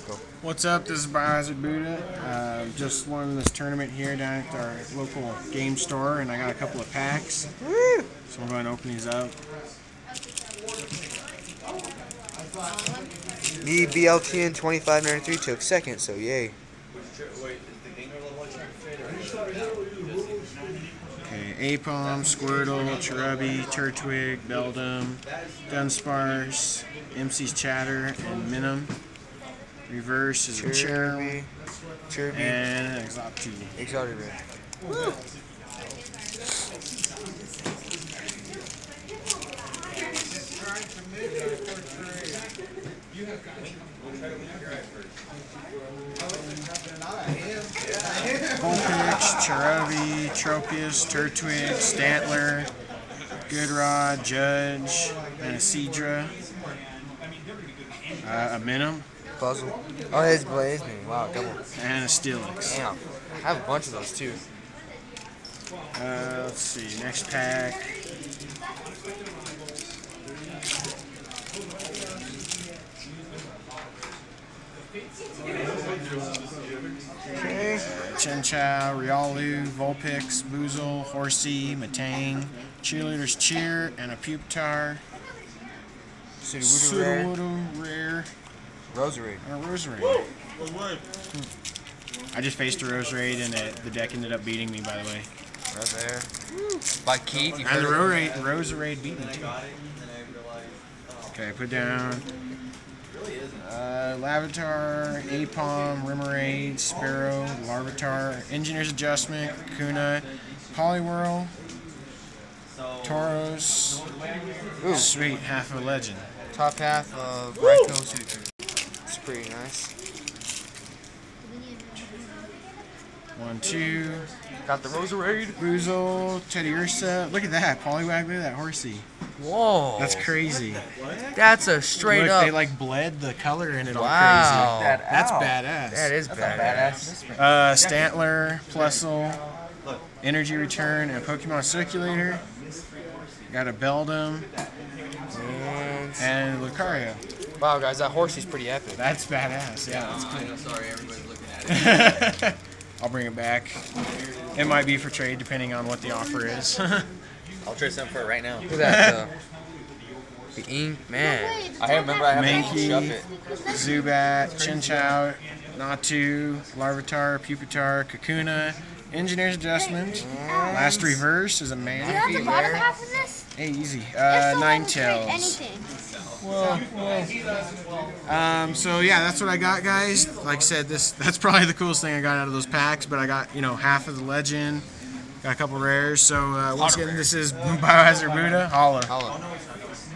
go. What's up? This is Biohazard Buddha. Just won this tournament here down at our local game store, and I got a couple of packs. Woo! So we're going to open these up. Me, BLT, and 2593 took second, so yay. Okay, Aipom, Squirtle, Cherubi, Turtwig, Beldum, Dunsparce, MC's Chatter, and Minim. Reverse is a Cherubi, and an Exotic. Exotic Red. Woo! Vulpix, Cherubi, Tropius, Turtwig, Stantler, Goodrod, Judge, and a Seadra, a Minim, Puzzle. Oh, his Blaze name. Wow, double. and a Steelix. Damn. I have a bunch of those too. Let's see, next pack. Okay. Chinchou, Riolu, Vulpix, Boozle, Horsey, Matang, Cheerleader's Cheer, and a Pupitar. Sudowoodo Rare, Roserade. and a Roserade. I just faced a Roserade, and the deck ended up beating me, by the way. Right there. By Keith. And the Roserade beat me, too. Okay, put down Lavatar, Aipom, Remoraid, Sparrow, Larvitar, Engineer's Adjustment, Kakuna, Poliwhirl, Tauros. Ooh. Sweet, half of a legend. Top half of Raikou Suicune. It's pretty nice. 1, 2. Got the Roserade. Boozle, Teddiursa. Look at that, Poliwag. Look at that Horsey. Whoa. That's crazy. That's a straight Look, up. they like bled the color in it all Wow. crazy. That's badass. That is badass. Stantler, Plusle, Energy Return, and Pokemon Circulator. Got a Beldum and Lucario. Wow, guys, that Horsey's pretty epic. That's badass. Yeah, that's cool. Sorry, everybody's looking at it. I'll bring it back. It might be for trade depending on what the offer is. I'll trade some for it right now. Look at that. The ink, man. I remember I have Mankey, to shove it. Zubat, Chinchou, Natu, Larvitar, Pupitar, Kakuna, Engineer's Adjustment. Last reverse is a You have man. the bottom half of this? Hey, easy. This still Nine doesn't trade tails. anything. So yeah, that's what I got, guys. Like I said, that's probably the coolest thing I got out of those packs. But I got half of the legend, got a couple rares. So once again, this is Biohazard Buddha. Holla. Holla.